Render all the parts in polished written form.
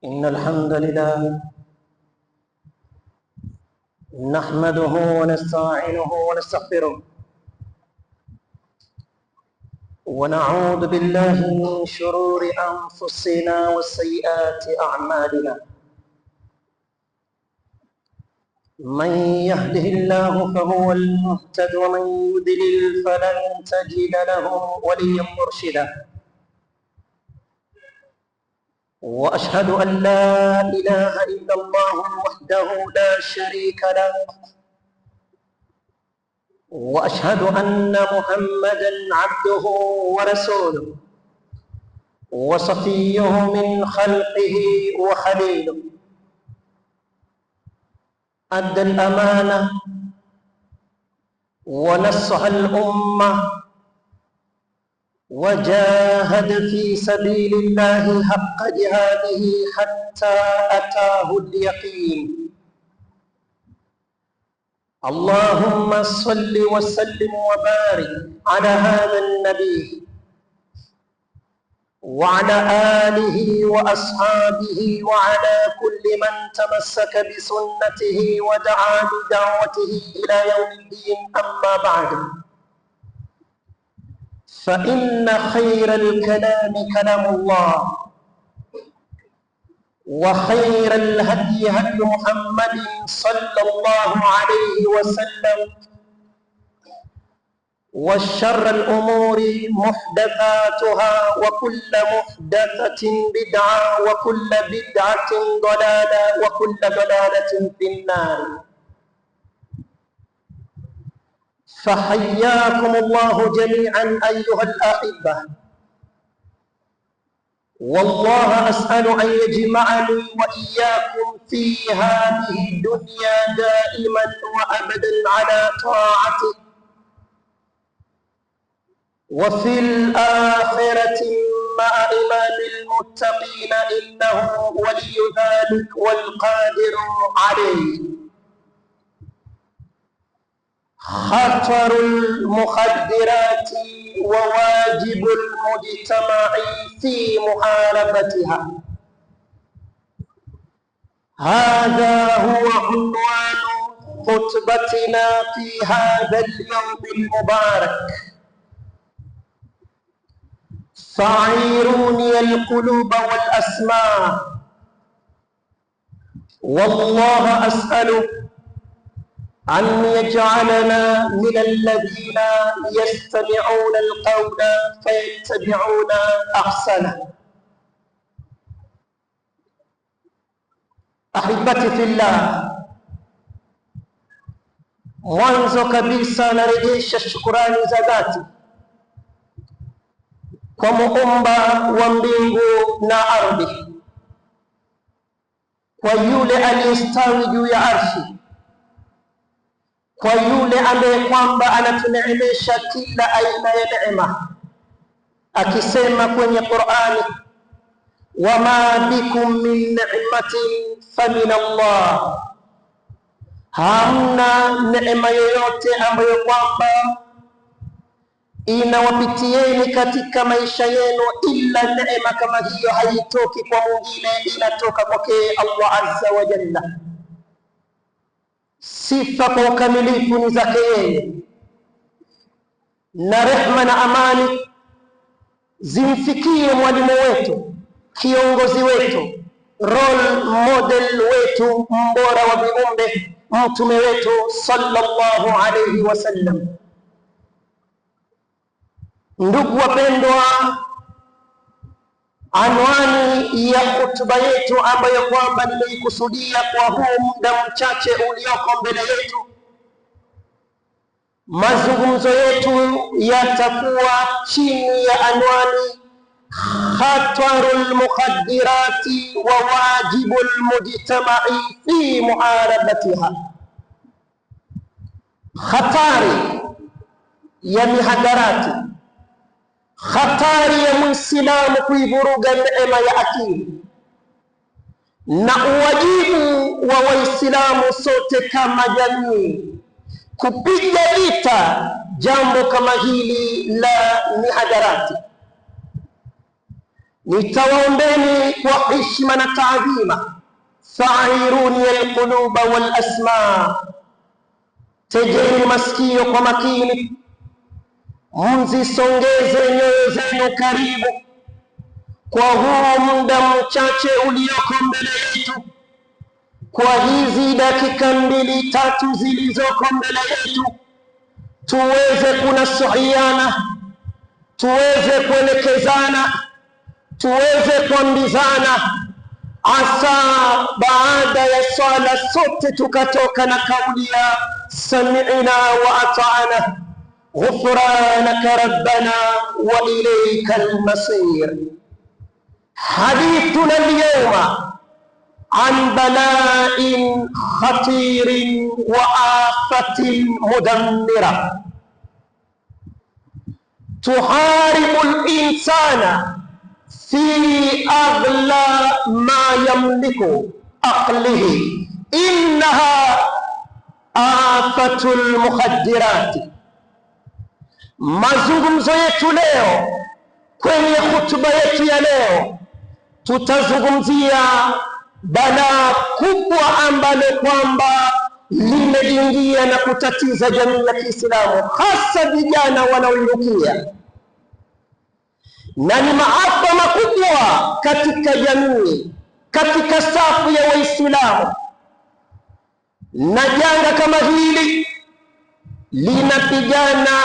إن الحمد لله نحمده ونستعينه ونستغفره ونعوذ بالله من شرور أنفسنا وسيئات أعمالنا. من يهده الله فهو المهتد ومن يضلل فلن تجد له وليا مرشدا. وأشهد أن لا إله إلا الله وحده لا شريك له، وأشهد أن محمدا عبده ورسوله وصفيه من خلقه وخليله. أدى الأمانة ونصح الأمة وجاهد في سبيل الله حق جهاده حتى أتاه اليقين. اللهم صل وسلم وبارك على هذا النبي وعلى آله وأصحابه وعلى كل من تمسك بسنته ودعا بدعوته إلى يوم الدين. أما بعد، فإن خير الكلام كلام الله، وخير الهدي هدي محمد صلى الله عليه وسلم، وشر الأمور محدثاتها، وكل محدثة بدعة، وكل بدعة ضلالة، وكل ضلالة في النار. فحياكم الله جميعا أيها الأحبة، والله أسأل أن يجمعني وإياكم في هذه الدنيا دائما وأبدا على طاعته، وفي الآخرة مع إمام المتقين، إنه ولي ذلك والقادر عليه. خطر المخدرات وواجب المجتمع في محاربتها، هذا هو عنوان خطبتنا في هذا اليوم المبارك. فعيروني القلوب والأسماع، والله أسأل أن يجعلنا من الذين يستمعون القول فيتبعون أحسنه. Ahibati fillah, mwanzo kabisa narejesha shukurani za dhati kwa Muumba wa mbingu na ardhi, kwa yule aliyestawi juu ya arshi, kwa yule ambaye kwamba anatuneemesha kila aina ya neema, akisema kwenye Qur'ani, wama bikum min ni'matin famin Allah, hamna neema yoyote ambayo kwamba inawapitieni katika maisha yenu illa neema kama hiyo haitoki kwa mwingine, inatoka kwake Allah azza wa jalla. Sifa kwa ukamilifu ni zake yeye, na rehma na amani zimfikie mwalimu wetu, kiongozi wetu, role model wetu, mbora wa viumbe, mtume wetu sallallahu alayhi wasallam. Ndugu wapendwa, anwani ya hotuba yetu ambayo kwamba nimeikusudia kwa huu muda mchache ulioko mbele yetu, mazungumzo yetu yatakuwa chini ya anwani khatarul mukhaddirati wa wajibul mujtama'i fi muharabatiha, khatari ya mihadarati, khatari ya Muislamu kuivuruga neema ya akili, na uwajibu wa Waislamu sote kama jamii kupiga vita jambo kama hili la mihadarati. nitawaombeni kwa heshima na taadhima, fa'iruni alquluba wal asma, tegeni masikio kwa makini, mzisongeze nyoyo zenu karibu kwa huu muda mchache ulioko mbele yetu, kwa hizi dakika 2-3 zilizoko mbele yetu, tuweze kunasihiana, tuweze kuelekezana, tuweze kuambizana, asa baada ya swala sote tukatoka na kauli ya sami'na wa ata'na ghufranaka rabbana wa ilayka al-masir. حديثنا اليوم عن بلاء خطير وآفة مدمرة تحارب الإنسان في أغلى ما يملك عقله، إنها آفة المخدرات. mazungumzo yetu leo kwenye hutuba yetu ya leo tutazungumzia balaa kubwa ambalo kwamba limeingia na kutatiza jamii ya Kiislamu, hasa vijana wanaoinukia, na ni maafa makubwa katika jamii, katika safu ya Waislamu. Na janga kama hili linapigana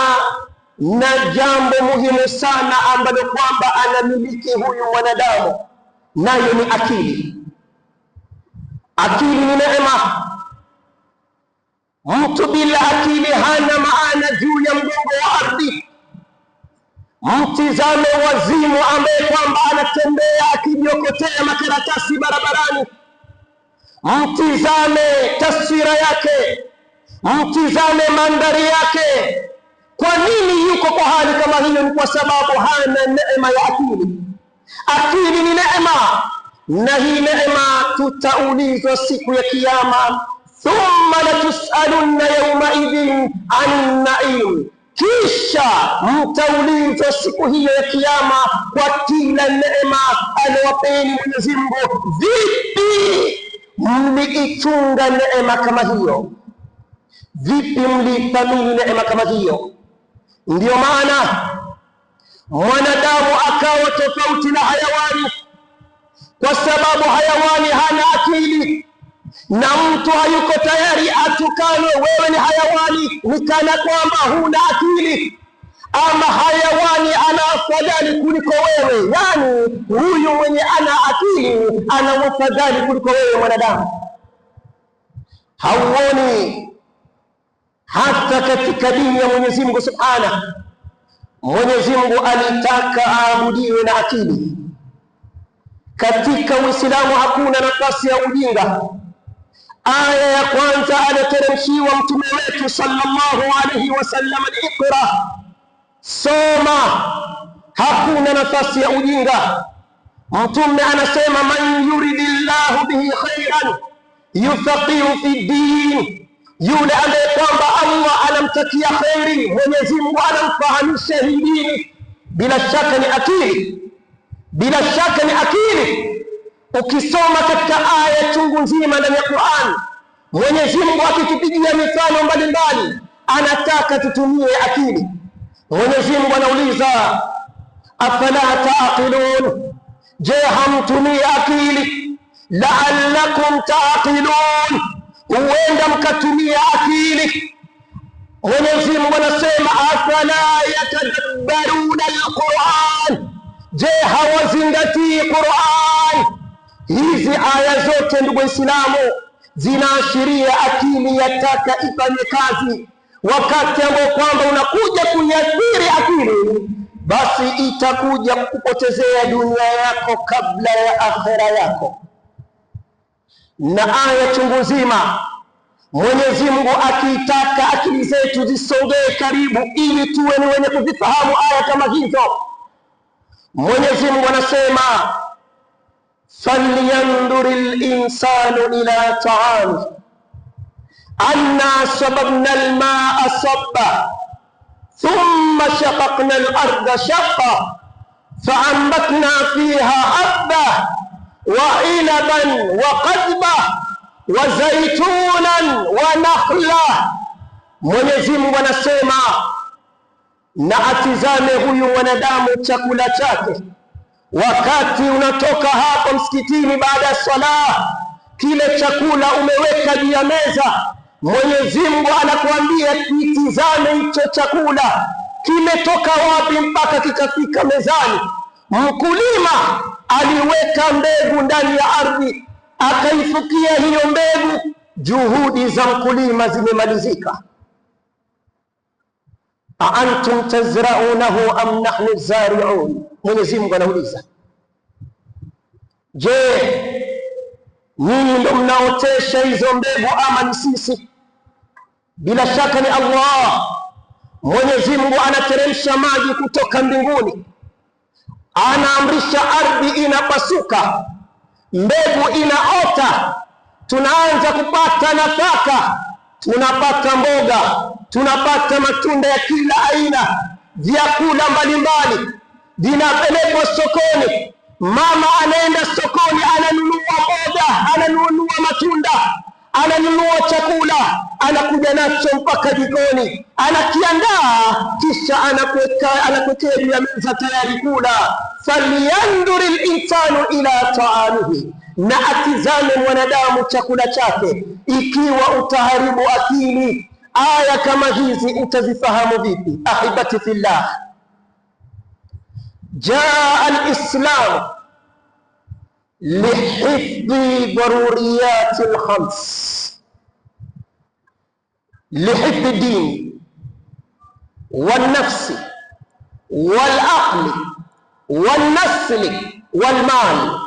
na jambo muhimu sana ambalo kwamba anamiliki huyu mwanadamu, nayo ni akili. Akili ni neema. Mtu bila akili hana maana juu ya mgongo wa ardhi. Mtizame wazimu ambaye kwamba anatembea akijiokotea makaratasi barabarani, mtizame taswira yake, mtizame mandhari yake. Kwa nini yuko kwa hali kama hiyo? Ni kwa sababu hana neema ya akili. Akili ni neema, na hii neema tutaulizwa siku ya Kiyama, thumma latusalunna yawma idhin anin naim, kisha mtaulizwa siku hiyo ya Kiyama kwa kila neema aliyowapeni Mwenyezi Mungu. Vipi mliichunga neema kama hiyo? Vipi mlithamini neema kama hiyo? Ndiyo maana mwanadamu akawa tofauti na hayawani, kwa sababu hayawani hana akili, na mtu hayuko tayari atukane wewe ni hayawani ni kana kwamba huna akili, ama hayawani ana afadhali kuliko wewe. Yani huyu mwenye ana akili ana afadhali kuliko wewe mwanadamu. Hauoni hata katika dini ya Mwenyezi Mungu Subhanahu, Mwenyezi Mungu alitaka aabudiwe na akili. Katika Uislamu hakuna nafasi ya ujinga. Aya ya kwanza aliyoteremshiwa mtume wetu sallallahu alayhi wasallam ni Iqra, soma. Hakuna nafasi ya ujinga. Mtume anasema man yuridillahu bihi khairan yufaqihu fi din, yule ambaye kwamba Allah anamtakia khairi, Mwenyezi Mungu anamfahamisha hii dini. Bila shaka ni akili, bila shaka ni akili. Ukisoma katika aya chungu nzima ndani ya Qur'an, Mwenyezi Mungu akitupigia mifano mbalimbali anataka tutumie akili. Mwenyezi Mungu anauliza afala taqilun, je hamtumii akili? La'allakum taqilun, huenda mkatumia akili. Mwenyezi Mungu anasema afala yatadabbaruna alquran, je hawazingatii Qur'an? Hizi aya zote ndugu Waislamu zinaashiria akili yataka ifanye kazi. Wakati ambao kwamba unakuja kuiathiri akili, basi itakuja kukupotezea dunia yako kabla ya akhera yako. Na aya chungu nzima Mwenyezi Mungu akitaka akili zetu zisongee karibu ili tuwe ni wenye kuzifahamu aya kama hizo. Mwenyezi Mungu anasema falyanzuril insanu ila ta'ami anna sababna almaa sabba thumma shaqaqna al-ardha shaqqa faambatna fiha habba wa inaban wa qadba wa zaitunan wa nakhla. Mwenyezi Mungu anasema, na atizame huyu mwanadamu chakula chake wakati unatoka hapo msikitini baada ya swala, kile chakula umeweka juu ya meza. Mwenyezi Mungu anakuambia kitizame hicho chakula kimetoka wapi mpaka kikafika mezani. Mkulima aliweka mbegu ndani ya ardhi, akaifukia hiyo mbegu, juhudi za mkulima zimemalizika. Aantum tazraunahu am nahnu zari'un? Mwenyezi Mungu anauliza, je, nyinyi ndio mnaotesha hizo mbegu ama ni sisi? Bila shaka ni Allah. Mwenyezi Mungu anateremsha maji kutoka mbinguni, anaamrisha ardhi inapasuka, mbegu inaota, tunaanza kupata nafaka, tunapata mboga, tunapata matunda ya kila aina, vyakula mbalimbali vinapelekwa sokoni. Mama anaenda sokoni, ananunua mboga, ananunua matunda, ananunua chakula, anakuja nacho mpaka jikoni, anakiandaa, kisha anakuwekea juu ya meza tayari kula. Falyanzuri linsanu ila taamihi, na atizame mwanadamu chakula chake. Ikiwa utaharibu akili, aya kama hizi utazifahamu vipi? Ahibati fillah, jaa alislam lihifdhi daruriyati alkhams, lihifdhi dini walnafsi walaqli walnasli walmal.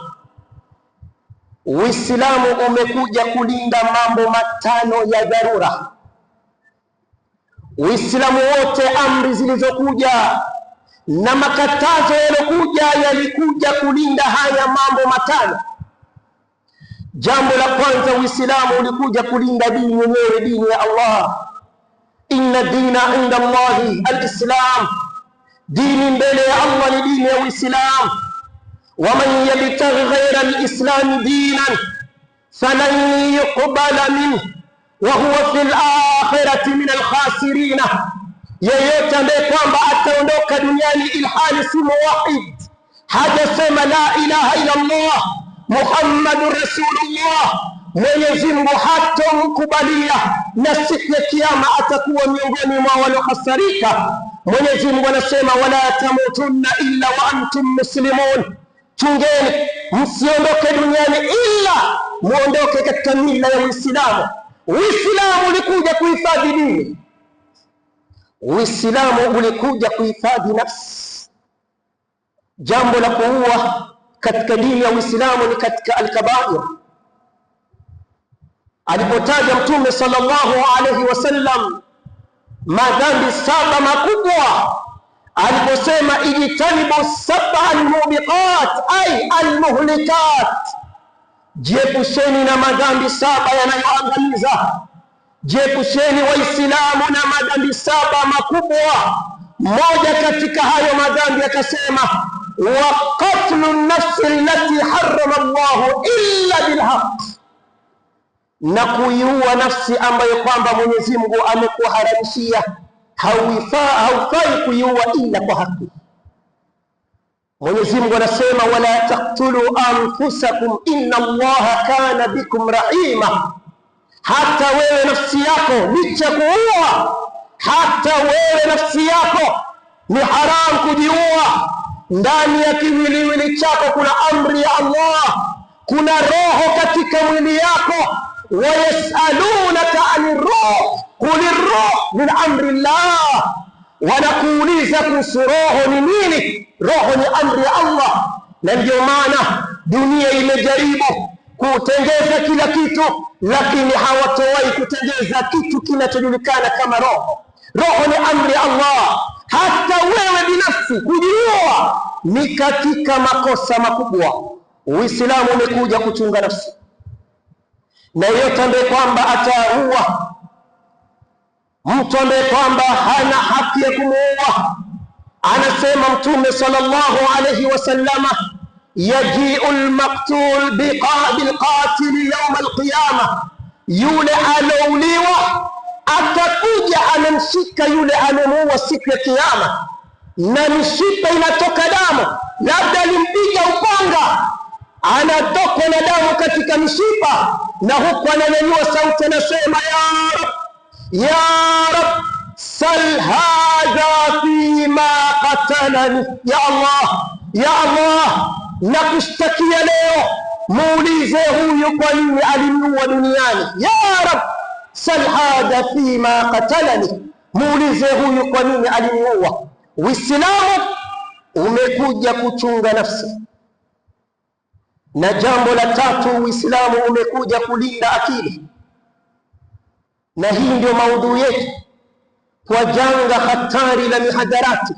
Uislamu umekuja kulinda mambo matano ya dharura. Uislamu wote, amri zilizokuja na makatazo yalokuja, yalikuja kulinda haya mambo matano. Jambo la kwanza, Uislamu ulikuja kulinda dini yenyewe, dini ya Allah. Inna dina inda Allahi alislam, dini mbele ya Allah ni dini ya Uislamu. Waman yabtaghi ghayra alislami dinan falan yuqbala minhu wa huwa fil akhirati min alkhasirina. Yeyote ambaye kwamba ataondoka duniani ilhali si muwahid, hajasema la ilaha illa Allah Muhammadur Rasulullah, Mwenyezi Mungu hatomkubalia, na siku ya Kiyama atakuwa miongoni mwa waliohasarika. Mwenyezi Mungu anasema, wala tamutunna illa wa antum muslimun, chungeni msiondoke duniani illa muondoke katika mila ya Uislamu. Uislamu ulikuja kuhifadhi dini, Uislamu ulikuja kuhifadhi nafsi. Jambo la kuua katika dini ya Uislamu ni katika al-kabair. Alipotaja Mtume sallallahu alayhi wasallam madhambi 7 makubwa, aliposema ijtanibu 7 al-mubiqat ay al-muhlikat, jiepusheni na madhambi 7 yanayoangamiza. Jiepusheni Waislamu na madhambi 7 makubwa. Moja katika hayo madhambi akasema, wa qatlu nafsi allati harrama Allahu illa bilhaq, na kuiua nafsi ambayo kwamba Mwenyezi Mungu amekuharamishia, haufai kuiua ila kwa haki. Mwenyezi Mungu anasema, wala taqtulu anfusakum inna Allaha kana bikum rahima. Hata wewe nafsi yako licha kuua, hata wewe nafsi yako ni haram kujiua. Ndani ya kiwiliwili chako kuna amri ya Allah, kuna roho katika mwili yako. Wayasalunaka ani ruh qul ruh min amri llah, wanakuuliza kuhusu roho ni nini? Roho ni amri ya Allah. Na ndio maana dunia imejaribu kutengeza kila kitu, lakini hawatowahi kutengeza kitu kinachojulikana kama roho. Roho ni amri ya Allah. Hata wewe binafsi kujiua ni katika makosa makubwa. Uislamu umekuja kuchunga nafsi, na yeyote ambaye kwamba ataua mtu ambaye kwamba hana haki ya kumuua, Anasema Mtume sallallahu alayhi wasallama, yajiu almaqtul bilqatil yawm alqiyama, yule alouliwa atakuja anamshika yule alomuua siku ya Kiyama, na mishipa inatoka damu, labda alimpiga upanga, anatokwa na damu katika mishipa, na huku ananyanyua sauti anasema, ya Rab, ya Rab, sal hadha fima qatalani, ya Allah, ya Allah, nakushtakia leo, muulize huyu kwa nini aliniua duniani. Ya Rab, sal hadha fima qatalani, muulize huyu kwa nini aliniua. Uislamu umekuja kuchunga nafsi, na jambo la tatu, Uislamu umekuja kulinda akili, na hii ndio maudhui yetu, kwa janga hatari la mihadarati,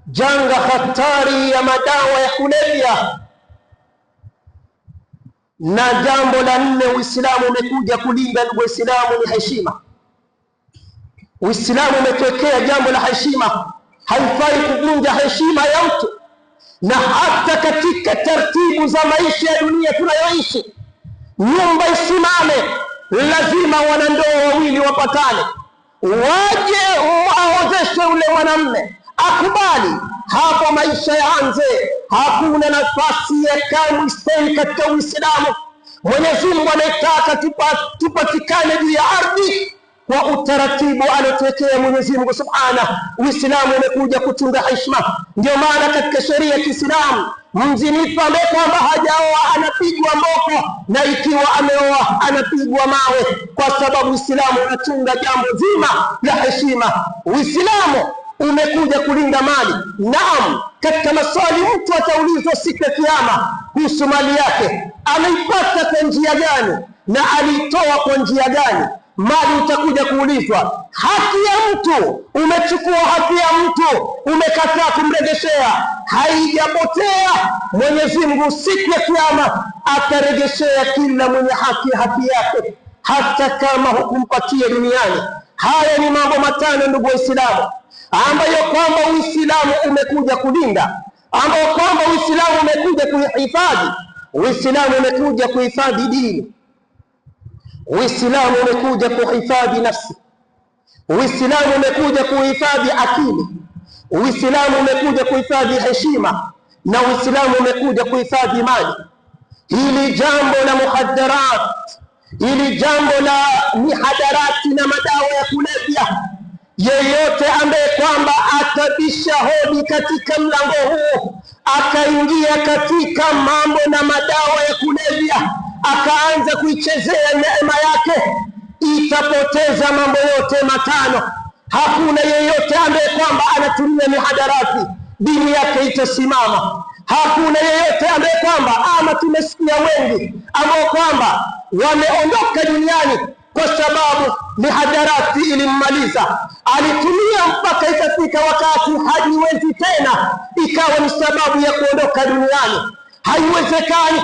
janga hatari ya madawa ya kulevya. Na jambo la nne Uislamu umekuja kulinda, ndugu Waislamu, ni heshima. Uislamu umetwekea jambo la heshima, haifai kuvunja heshima ya mtu. Na hata katika taratibu za maisha ya dunia tunayoishi, nyumba isimame, lazima wanandoa wawili wapatane, waje waozeshe ule mwanamme, akubali, hapo maisha yaanze. Hakuna nafasi ya kamwe katika Uislamu. Mwenyezi Mungu anataka tupatikane juu ya ardhi kwa utaratibu aliotuwekea Mwenyezi Mungu Subhanahu. Uislamu umekuja kuchunga heshima. Ndio maana katika sheria ya Kiislamu, mzinifu ambaye kwamba hajaoa anapigwa mboko, na ikiwa ameoa anapigwa mawe, kwa sababu Uislamu unachunga jambo zima la heshima. Uislamu umekuja kulinda mali. Naam, katika maswali mtu ataulizwa siku ya Kiyama kuhusu mali yake, ameipata kwa njia gani na aliitoa kwa njia gani. Mali utakuja kuulizwa. Haki ya mtu, umechukua haki ya mtu, umekataa kumregeshea, haijapotea. Mwenyezi Mungu siku ya Kiyama ataregeshea kila mwenye haki yake, hata kama hukumpatia duniani. Haya ni mambo matano, ndugu Waislamu, ambayo kwamba Uislamu umekuja kulinda, ambayo kwamba Uislamu umekuja kuhifadhi. Uislamu umekuja kuhifadhi dini, Uislamu umekuja kuhifadhi nafsi, Uislamu umekuja kuhifadhi akili, Uislamu umekuja kuhifadhi heshima, na Uislamu umekuja kuhifadhi mali. Hili jambo la muhaddarat, hili jambo la mihadarati na madawa ya kulevya, yeyote ambaye kwamba atabisha hodi katika mlango huu, akaingia katika mambo na madawa ya kulevya, akaanza kuichezea neema yake, itapoteza mambo yote matano. Hakuna yeyote ambaye kwamba anatumia mihadarati, dini yake itasimama. Hakuna yeyote ambaye kwamba, ama tumesikia wengi ambao kwamba wameondoka duniani kwa sababu mihadarati ilimmaliza. Alitumia mpaka ikafika wakati hajiwezi tena, ikawa ni sababu ya kuondoka duniani. Haiwezekani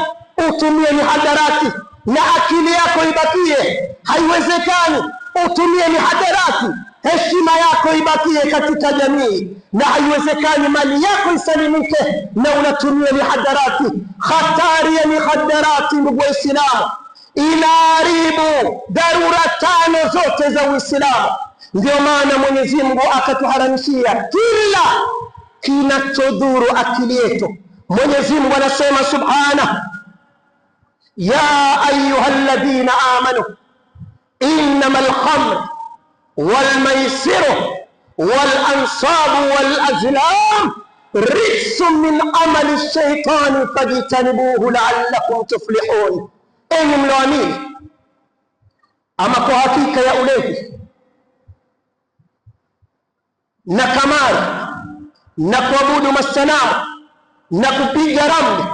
utumie mihadarati na akili yako ibakie. Haiwezekani utumie mihadarati heshima yako ibakie katika jamii, na haiwezekani mali yako isalimike na unatumia mihadarati. Hatari ya mihadarati, ndugu Waislamu, inaharibu dharura tano zote za Uislamu. Ndio maana Mwenyezi Mungu akatuharamishia kila kinachodhuru akili yetu. Mwenyezi Mungu anasema subhanahu, ya ayyuhalladhina amanu innamal khamr wal maisiru wal ansabu wal azlam rijsun min amali shaitani fajtanibuhu la'allakum tuflihun. Enyi mloamini, ama kwa hakika ya ulevi na kamari na kuabudu masanamu na kupiga ramli,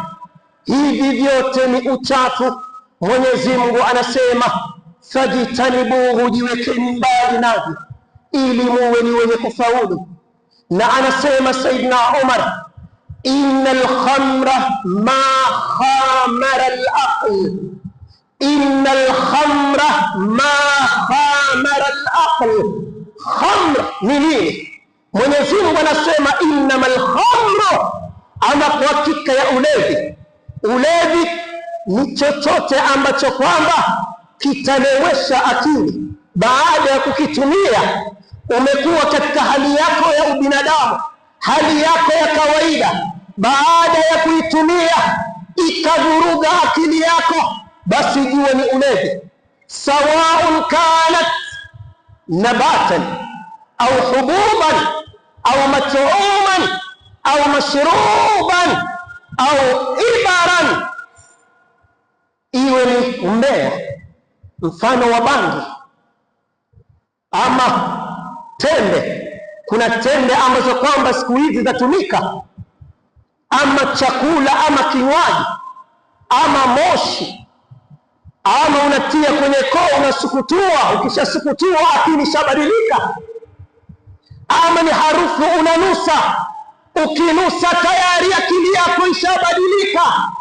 hivi vyote ni uchafu. Mwenyezi Mungu anasema fajtanibuhu, jiwekeni mbali navyo ili muwe ni wenye kufaulu. Na anasema Saidina Umar, innal khamra ma khamara al-aql, innal khamra ma khamara al-aql. Khamr ni nini? Mwenyezi Mungu anasema innamal khamru, ama kwa hakika ya ulevi. Ulevi ni chochote ambacho kwamba kitalewesha akili. Baada ya kukitumia umekuwa katika hali yako ya ubinadamu, hali yako ya kawaida. Baada ya kuitumia ikavuruga akili yako, basi jua ni ulevi. Sawaun kanat nabatan au hububan au mat'uman au mashruban au ibaran, iwe ni mmea mfano wa bangi ama tembe. Kuna tembe ambazo kwamba siku hizi zatumika, ama chakula ama kinywaji ama moshi, ama unatia kwenye koo unasukutua, ukishasukutua akili shabadilika. Ama ni harufu unanusa, ukinusa tayari akili yako ishabadilika.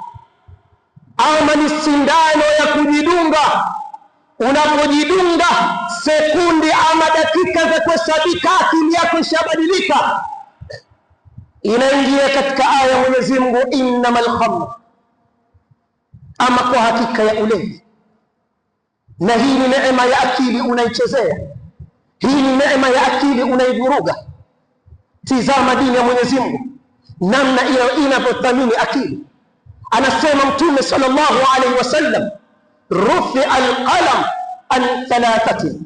Ama ni sindano ya kujidunga, unapojidunga sekundi ama dakika za kuhesabika akili yako ishabadilika. Inaingia katika aya ya Mwenyezi Mungu innamal khamr, ama kwa hakika ya ulevi. Na hii ni neema ya akili unaichezea, hii ni neema ya akili unaivuruga. Tizama dini ya Mwenyezi Mungu namna inavyothamini akili. Anasema Mtume sallallahu alaihi wasallam, rufi alqalam an thalathatin,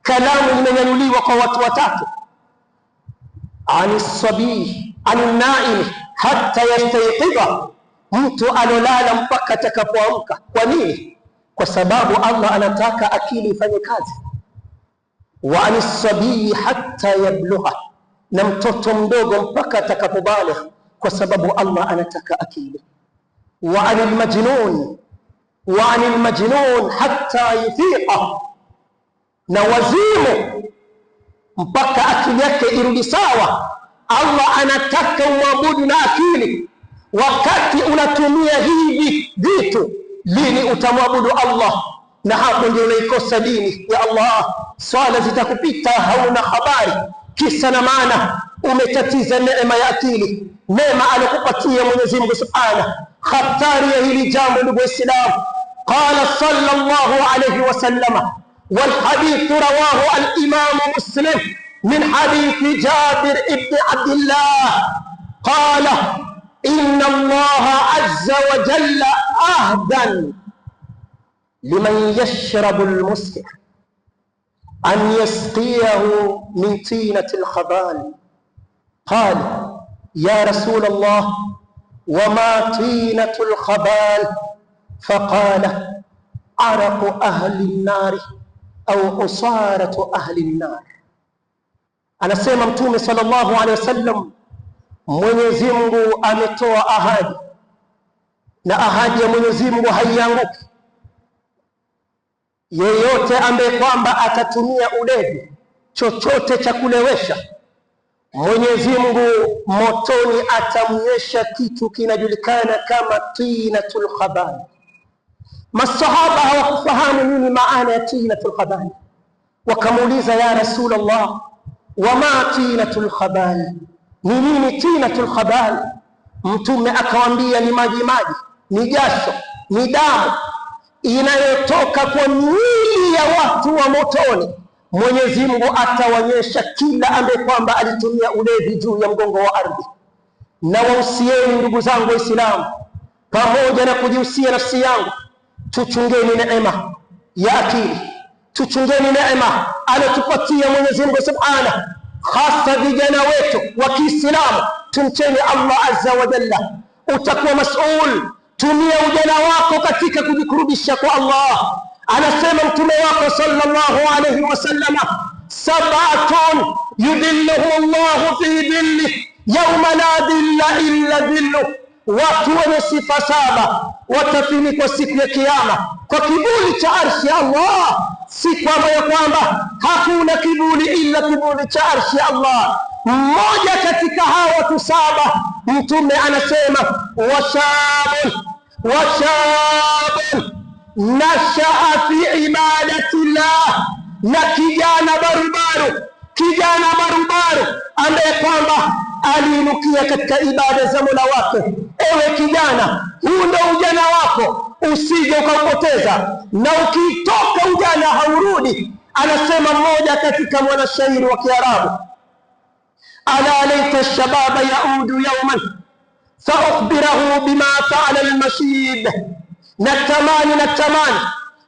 kalamu limenyanyuliwa kwa watu watatu. Ani sabii ani naimi hata yastayqidha, mtu alolala mpaka atakapoamka. Kwa nini? Kwa sababu Allah anataka akili ifanye kazi. Wa ani sabii hata yablugha, na mtoto mdogo mpaka atakapobaligh, kwa sababu Allah anataka akili. Wa anil majnun hata yufiqa, na wazimu mpaka akili yake irudi sawa. Allah anataka umwabudu na akili. Wakati unatumia hivi vitu, lini utamwabudu Allah? Na hapo ndio unaikosa dini ya Allah. Swala zitakupita hauna habari, kisa na maana umetatiza neema ya akili, neema alikupatia Mwenyezi Mungu Subhanahu. Hatari ya hili jambo ndugu Waislamu, qala sallallahu alayhi wasallam, wal hadith rawahu al imam Muslim min hadith Jabir ibn Abdullah qala inna Allah azza wa jalla ahdan liman yashrabu al muskir an yasqiyahu min tinati al khabal. Qala ya Rasul Allah wama tinatu al khabal? Faqala araqu ahli an-nar au usaratu ahli an-nar. Anasema Mtume sallallahu alaihi wasallam, Mwenyezi Mungu ametoa ahadi, na ahadi ya Mwenyezi Mungu haianguki. Yeyote ambaye kwamba atatumia ulevi, chochote cha kulewesha, Mwenyezi Mungu motoni atamnyesha kitu kinajulikana kama tinatul khabal. Masahaba hawakufahamu nini maana ya tinatul khabal, wakamuuliza ya Rasulullah, wama tinatul khabal, ni nini tinatul khabal? Mtume akawaambia ni maji, ni jasho, ni damu inayotoka kwa miili ya watu wa motoni. Mwenyezi Mungu atawanyesha kila ambaye kwamba alitumia ulevi juu ya mgongo wa ardhi. Na wahusieni ndugu zangu Waislamu, pamoja na kujihusia nafsi yangu, tuchungeni neema ya akili, tuchungeni neema alotupatia Mwenyezi Mungu Subhanahu, hasa vijana wetu wa Kiislamu. Tumcheni Allah azza wa jalla. Utakuwa mas'ul, tumia ujana wako katika kujikurubisha kwa Allah. Anasema mtume wako sallallahu alayhi wasallam, sab'atun yudhilluhum Allahu fi dhillihi yawma la dhilla illa dhilluh, watu wenye sifa saba watafunikwa siku ya Kiyama kwa kivuli cha arshi ya Allah, siku ambayo kwamba hakuna kivuli ila kivuli cha arshi ya Allah. Mmoja katika hawa watu saba, mtume anasema washabun nashaa fi ibadati llah, na kijana barubaru kijana barubaru ambaye kwamba aliinukia katika ibada za Mola wake. Ewe kijana, huu ndio ujana wako, usije ukaupoteza, na ukitoka ujana haurudi. Anasema mmoja katika mwanashairi wa Kiarabu, ala laita shababa yaudu yawman faukhbirahu bima faala almashib. Natamani,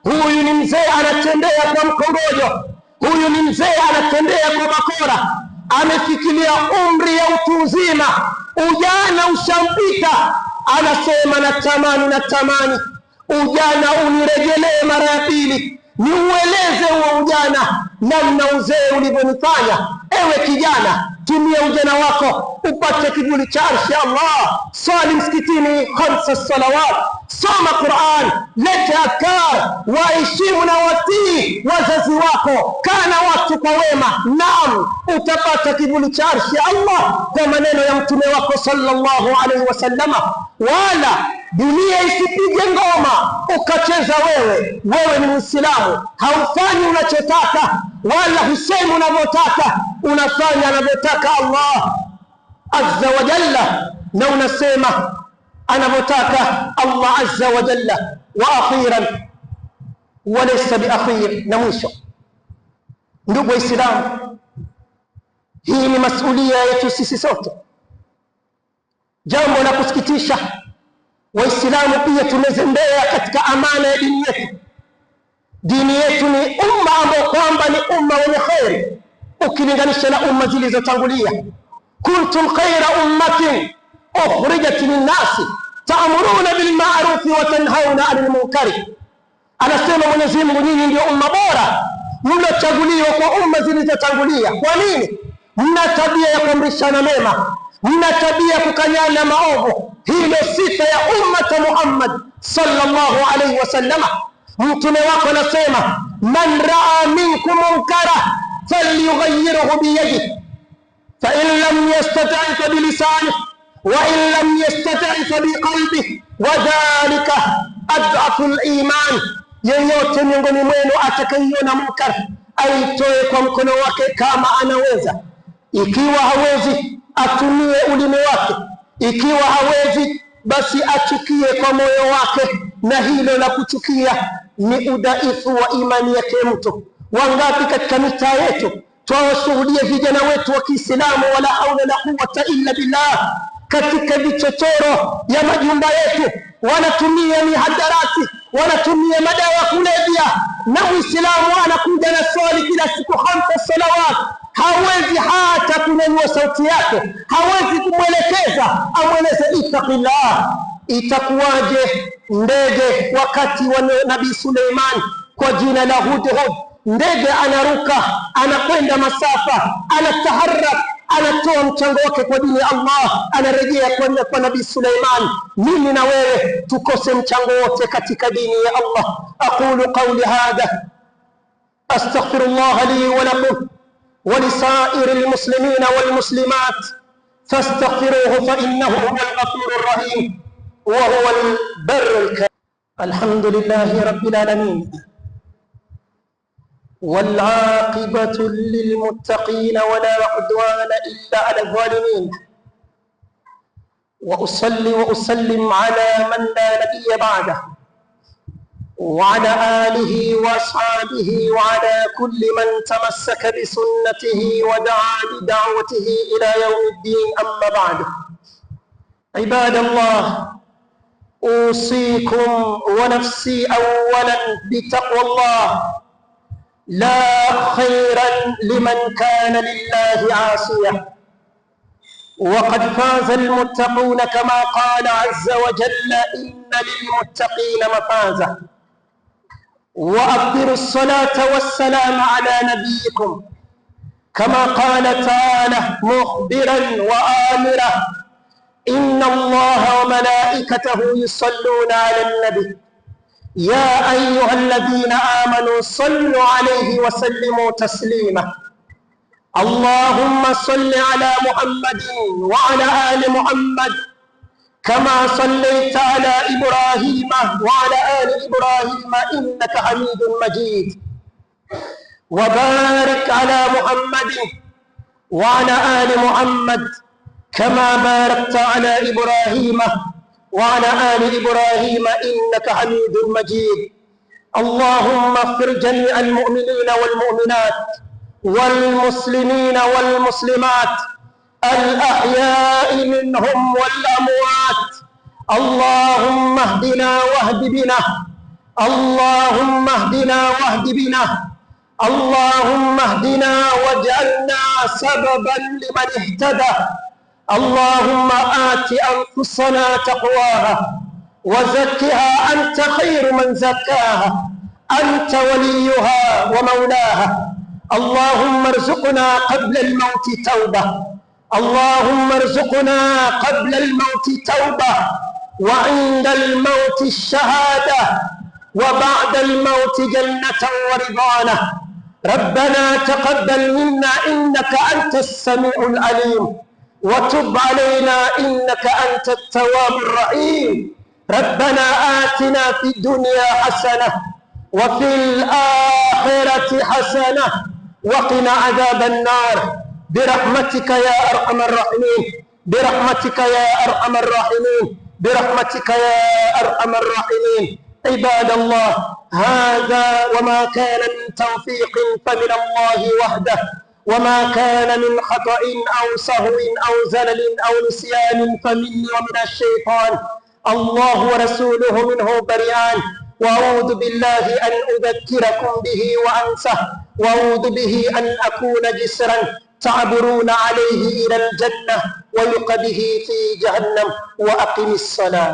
huyu ni mzee anatembea kwa mkongojo, huyu ni mzee anatembea kwa bakora, amefikiria umri ya utu uzima, ujana ushampita. Anasema natamani ujana unirejelee mara ya pili, niueleze huo ujana namna uzee ulivyonifanya. Ewe kijana, tumia ujana wako upate kivuli cha arshi ya Allah. Swali msikitini 5 salawat, soma Qur'an, leta adhkar, waheshimu na watii wazazi wako, kana watu kwa wema. Naam, utapata kivuli cha arshi ya Allah kwa maneno ya mtume wako sallallahu alaihi wasallama. Wala dunia isipige ngoma ukacheza wewe. Wewe ni Muislamu, haufanyi unachotaka wala husemi unavyotaka, unafanya anavyotaka Allah azza wa jalla, na unasema anavyotaka Allah azza wa jalla. Wa akhiran walaysa biakhir, na mwisho, ndugu Waislamu, hii ni masulia yetu sisi sote. Jambo la kusikitisha, Waislamu pia tumezembea katika amana ya dini yetu. Dini yetu ni umma ambao kwamba ni umma wenye kheri ukilinganisha na umma zilizotangulia. Kuntum khaira ummatin ukhrijat linnasi ta'muruna bil ma'ruf wa tanhauna 'anil munkar. Anasema Mwenyezi Mungu, nyinyi ndio umma bora mliochaguliwa kwa umma zilizotangulia. Kwa nini? Mna tabia ya kuamrishana mema, mna tabia ya kukanyana maovu. Hii ndio sifa ya ummata Muhammad sallallahu alaihi wasallama. Mtume wako anasema, man raa minkum munkara falyughayyirhu biyadihi fa in lam yastati' fa bilisanihi wa in lam yastati' fa biqalbihi wa dhalika adhafu al-iman. Yeyote miongoni mwenu atakayeiona munkar aitoe kwa mkono wake kama anaweza. Ikiwa hawezi, atumie ulimi wake. Ikiwa hawezi, basi achukie kwa moyo wake, na hilo la kuchukia ni udhaifu wa imani yake mtu. Wangapi katika mitaa yetu twawashuhudia vijana wetu wa Kiislamu, wala haula la quwwata illa billah, katika vichochoro ya majumba yetu wanatumia mihadarati, wanatumia madawa ya kulevya, na Muislamu anakuja na swali kila siku 5 salawat, hawezi hata kunyanyua sauti yake, hawezi kumwelekeza amweleze ittaqillah. Itakuwaje ndege wakati wa Nabii Suleiman kwa jina la Hudhud? Ndege anaruka, anakwenda masafa, anataharak, anatoa mchango wake kwa dini ya Allah, anarejea kwa Nabii Suleiman. Mimi na wewe tukose mchango wote katika dini ya Allah. Aqulu qawli hadha astaghfirullah li wa lakum wa lisairi almuslimina walmuslimat fastaghfiruhu fa innahu huwal ghafurur rahim wa huwal barrul karim. Alhamdulillahi rabbil alamin والعاقبة للمتقين ولا عدوان إلا على الظالمين. وأصلي وأسلم على من لا نبي بعده وعلى آله وأصحابه وعلى كل من تمسك بسنته ودعا بدعوته إلى يوم الدين. أما بعد، عباد الله، أوصيكم ونفسي أولا بتقوى الله. لا خيرا لمن كان لله عاصيا، وقد فاز المتقون كما قال عز وجل إن للمتقين مفازا. وأفضلوا الصلاة والسلام على نبيكم كما قال تعالى مخبرا وآمرا إن الله وملائكته يصلون على النبي يا أيها الذين آمنوا صلوا عليه وسلموا تسليما. اللهم صل على محمد وعلى آل محمد كما صليت على إبراهيم وعلى آل إبراهيم إنك حميد مجيد. وبارك على محمد وعلى آل محمد كما باركت على إبراهيم وعلى آل إبراهيم إنك حميد مجيد. اللهم اغفر جميع المؤمنين والمؤمنات والمسلمين والمسلمات الأحياء منهم والأموات. اللهم اهدنا واهد بنا، اللهم اهدنا واهد بنا، اللهم اهدنا واجعلنا سببا لمن اهتدى. اللهم آت أنفسنا تقواها وزكها أنت خير من زكاها، أنت وليها ومولاها. اللهم ارزقنا قبل الموت توبة، اللهم ارزقنا قبل الموت توبة، وعند الموت الشهادة، وبعد الموت جنة ورضوانه. ربنا تقبل منا إنك أنت السميع العليم، وتب علينا إنك أنت التواب الرحيم. ربنا آتنا في الدنيا حسنة وفي الآخرة حسنة وقنا عذاب النار برحمتك يا أرحم الراحمين، برحمتك يا أرحم الراحمين، برحمتك يا أرحم الراحمين. عباد الله، هذا وما كان من توفيق فمن الله وحده، وما كان من خطأ أو سهو أو زلل أو نسيان فمني ومن الشيطان. الله ورسوله منه بريئان، وأعوذ بالله أن أذكركم به وأنسه، وأعوذ به أن أكون جسرا تعبرون عليه إلى الجنة ويلقى به في جهنم. وأقم الصلاة.